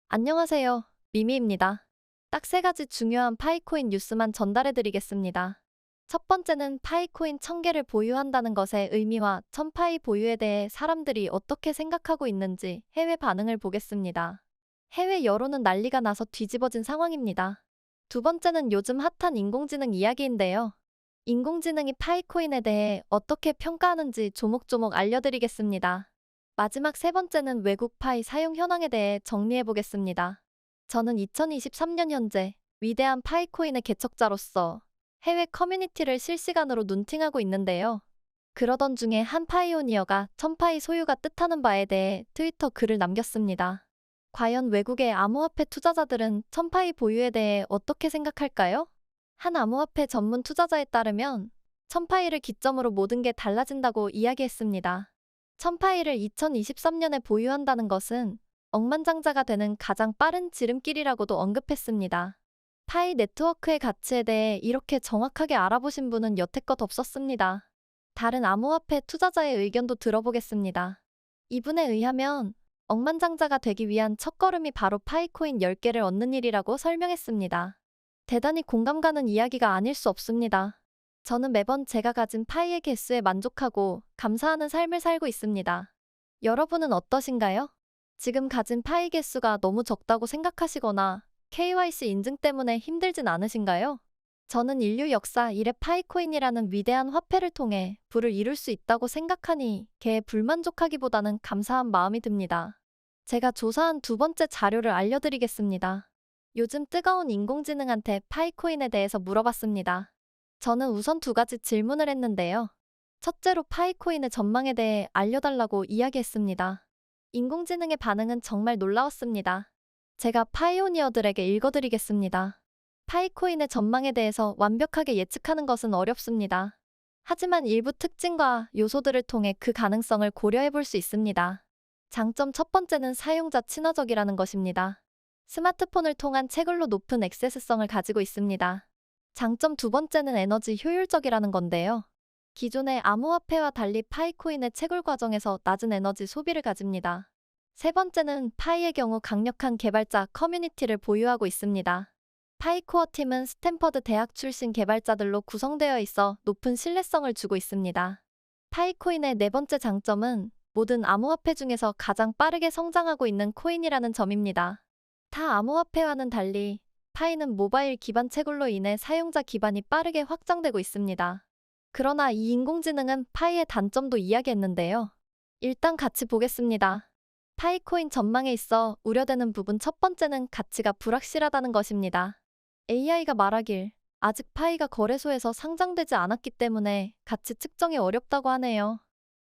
안녕하세요. 미미입니다. 딱 세 가지 중요한 파이코인 뉴스만 전달해 드리겠습니다. 첫 번째는 파이코인 1000개를 보유한다는 것의 의미와 1000파이 보유에 대해 사람들이 어떻게 생각하고 있는지 해외 반응을 보겠습니다. 해외 여론은 난리가 나서 뒤집어진 상황입니다. 두 번째는 요즘 핫한 인공지능 이야기인데요. 인공지능이 파이코인에 대해 어떻게 평가하는지 조목조목 알려드리겠습니다. 마지막 세 번째는 외국 파이 사용 현황에 대해 정리해 보겠습니다. 저는 2023년 현재 위대한 파이코인의 개척자로서 해외 커뮤니티를 실시간으로 눈팅하고 있는데요. 그러던 중에 한 파이오니어가 1000파이 소유가 뜻하는 바에 대해 트위터 글을 남겼습니다. 과연 외국의 암호화폐 투자자들은 1000파이 보유에 대해 어떻게 생각할까요? 한 암호화폐 전문 투자자에 따르면 1000파이를 기점으로 모든 게 달라진다고 이야기했습니다. 1000파이를 2023년에 보유한다는 것은 억만장자가 되는 가장 빠른 지름길이라고도 언급했습니다. 파이 네트워크의 가치에 대해 이렇게 정확하게 알아보신 분은 여태껏 없었습니다. 다른 암호화폐 투자자의 의견도 들어보겠습니다. 이분에 의하면 억만장자가 되기 위한 첫걸음이 바로 파이코인 10개를 얻는 일이라고 설명했습니다. 대단히 공감 가는 이야기가 아닐 수 없습니다. 저는 매번 제가 가진 파이의 개수에 만족하고 감사하는 삶을 살고 있습니다. 여러분은 어떠신가요? 지금 가진 파이 개수가 너무 적다고 생각하시거나 KYC 인증 때문에 힘들진 않으신가요? 저는 인류 역사 이래 파이코인이라는 위대한 화폐를 통해 부를 이룰 수 있다고 생각하니 개에 불만족하기보다는 감사한 마음이 듭니다. 제가 조사한 두 번째 자료를 알려드리겠습니다. 요즘 뜨거운 인공지능한테 파이코인에 대해서 물어봤습니다. 저는 우선 두 가지 질문을 했는데요. 첫째로 파이코인의 전망에 대해 알려달라고 이야기했습니다. 인공지능의 반응은 정말 놀라웠습니다. 제가 파이오니어들에게 읽어드리겠습니다. 파이코인의 전망에 대해서 완벽하게 예측하는 것은 어렵습니다. 하지만 일부 특징과 요소들을 통해 그 가능성을 고려해 볼 수 있습니다. 장점 첫 번째는 사용자 친화적이라는 것입니다. 스마트폰을 통한 채굴로 높은 액세스성을 가지고 있습니다. 장점 두 번째는 에너지 효율적이라는 건데요. 기존의 암호화폐와 달리 파이코인의 채굴 과정에서 낮은 에너지 소비를 가집니다. 세 번째는 파이의 경우 강력한 개발자 커뮤니티를 보유하고 있습니다. 파이코어 팀은 스탠퍼드 대학 출신 개발자들로 구성되어 있어 높은 신뢰성을 주고 있습니다. 파이코인의 네 번째 장점은 모든 암호화폐 중에서 가장 빠르게 성장하고 있는 코인이라는 점입니다. 타 암호화폐와는 달리 파이는 모바일 기반 채굴로 인해 사용자 기반이 빠르게 확장되고 있습니다. 그러나 이 인공지능은 파이의 단점도 이야기했는데요. 일단 같이 보겠습니다. 파이코인 전망에 있어 우려되는 부분 첫 번째는 가치가 불확실하다는 것입니다. AI가 말하길 아직 파이가 거래소에서 상장되지 않았기 때문에 가치 측정이 어렵다고 하네요.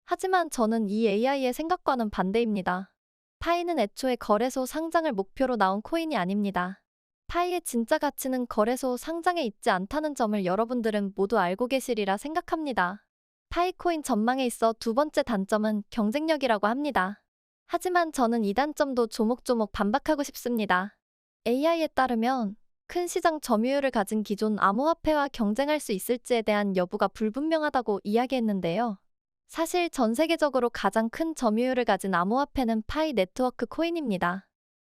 하지만 저는 이 AI의 생각과는 반대입니다. 파이는 애초에 거래소 상장을 목표로 나온 코인이 아닙니다. 파이의 진짜 가치는 거래소 상장에 있지 않다는 점을 여러분들은 모두 알고 계시리라 생각합니다. 파이코인 전망에 있어 두 번째 단점은 경쟁력이라고 합니다. 하지만 저는 이 단점도 조목조목 반박하고 싶습니다. AI에 따르면 큰 시장 점유율을 가진 기존 암호화폐와 경쟁할 수 있을지에 대한 여부가 불분명하다고 이야기했는데요. 사실 전 세계적으로 가장 큰 점유율을 가진 암호화폐는 파이 네트워크 코인입니다.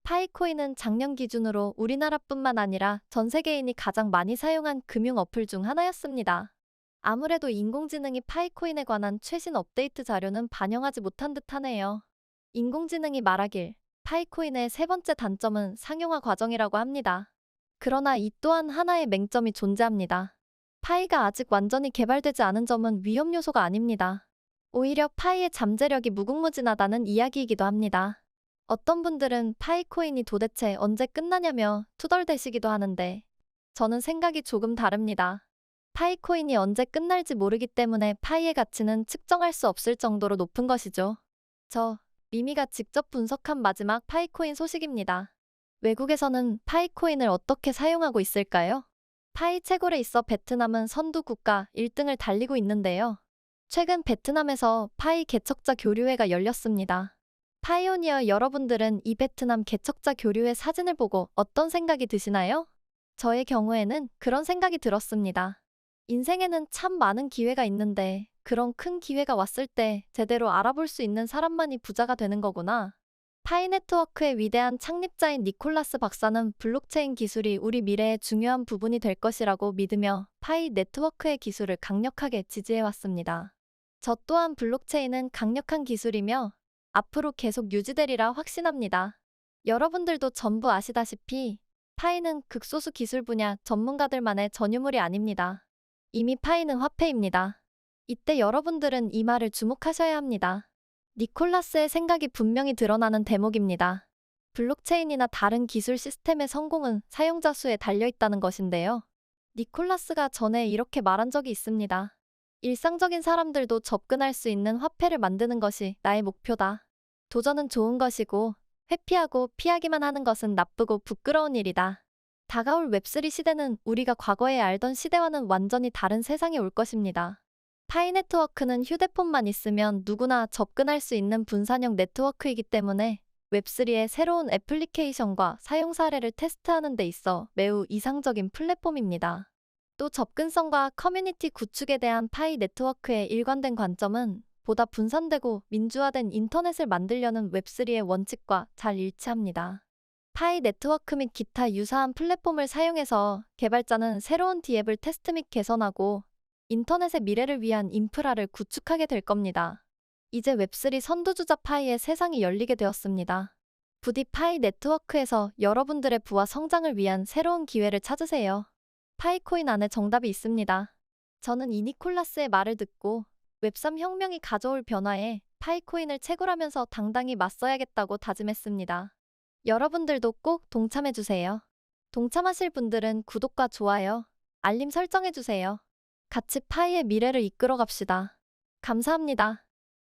파이코인은 작년 기준으로 우리나라뿐만 아니라 전 세계인이 가장 많이 사용한 금융 어플 중 하나였습니다. 아무래도 인공지능이 파이코인에 관한 최신 업데이트 자료는 반영하지 못한 듯하네요. 인공지능이 말하길 파이코인의 세 번째 단점은 상용화 과정이라고 합니다. 그러나 이 또한 하나의 맹점이 존재합니다. 파이가 아직 완전히 개발되지 않은 점은 위험 요소가 아닙니다. 오히려 파이의 잠재력이 무궁무진하다는 이야기이기도 합니다. 어떤 분들은 파이코인이 도대체 언제 끝나냐며 투덜대시기도 하는데 저는 생각이 조금 다릅니다. 파이코인이 언제 끝날지 모르기 때문에 파이의 가치는 측정할 수 없을 정도로 높은 것이죠. 미미가 직접 분석한 마지막 파이코인 소식입니다. 외국에서는 파이코인을 어떻게 사용하고 있을까요? 파이 채굴에 있어 베트남은 선두 국가 1등을 달리고 있는데요. 최근 베트남에서 파이 개척자 교류회가 열렸습니다. 파이오니어 여러분들은 이 베트남 개척자 교류회 사진을 보고 어떤 생각이 드시나요? 저의 경우에는 그런 생각이 들었습니다. 인생에는 참 많은 기회가 있는데 그런 큰 기회가 왔을 때 제대로 알아볼 수 있는 사람만이 부자가 되는 거구나. 파이 네트워크의 위대한 창립자인 니콜라스 박사는 블록체인 기술이 우리 미래의 중요한 부분이 될 것이라고 믿으며 파이 네트워크의 기술을 강력하게 지지해왔습니다. 저 또한 블록체인은 강력한 기술이며 앞으로 계속 유지되리라 확신합니다. 여러분들도 전부 아시다시피 파이는 극소수 기술 분야 전문가들만의 전유물이 아닙니다. 이미 파이는 화폐입니다. 이때 여러분들은 이 말을 주목하셔야 합니다. 니콜라스의 생각이 분명히 드러나는 대목입니다. 블록체인이나 다른 기술 시스템의 성공은 사용자 수에 달려있다는 것인데요. 니콜라스가 전에 이렇게 말한 적이 있습니다. 일상적인 사람들도 접근할 수 있는 화폐를 만드는 것이 나의 목표다. 도전은 좋은 것이고 회피하고 피하기만 하는 것은 나쁘고 부끄러운 일이다. 다가올 웹3 시대는 우리가 과거에 알던 시대와는 완전히 다른 세상이 올 것입니다. 파이 네트워크는 휴대폰만 있으면 누구나 접근할 수 있는 분산형 네트워크이기 때문에 웹3의 새로운 애플리케이션과 사용 사례를 테스트하는 데 있어 매우 이상적인 플랫폼입니다. 또 접근성과 커뮤니티 구축에 대한 파이 네트워크의 일관된 관점은 보다 분산되고 민주화된 인터넷을 만들려는 웹3의 원칙과 잘 일치합니다. 파이 네트워크 및 기타 유사한 플랫폼을 사용해서 개발자는 새로운 D앱을 테스트 및 개선하고 인터넷의 미래를 위한 인프라를 구축하게 될 겁니다. 이제 웹3 선두주자 파이의 세상이 열리게 되었습니다. 부디 파이 네트워크에서 여러분들의 부와 성장을 위한 새로운 기회를 찾으세요. 파이코인 안에 정답이 있습니다. 저는 이 니콜라스의 말을 듣고 웹3 혁명이 가져올 변화에 파이코인을 채굴하면서 당당히 맞서야겠다고 다짐했습니다. 여러분들도 꼭 동참해주세요. 동참하실 분들은 구독과 좋아요, 알림 설정해주세요. 같이 파이의 미래를 이끌어 갑시다. 감사합니다.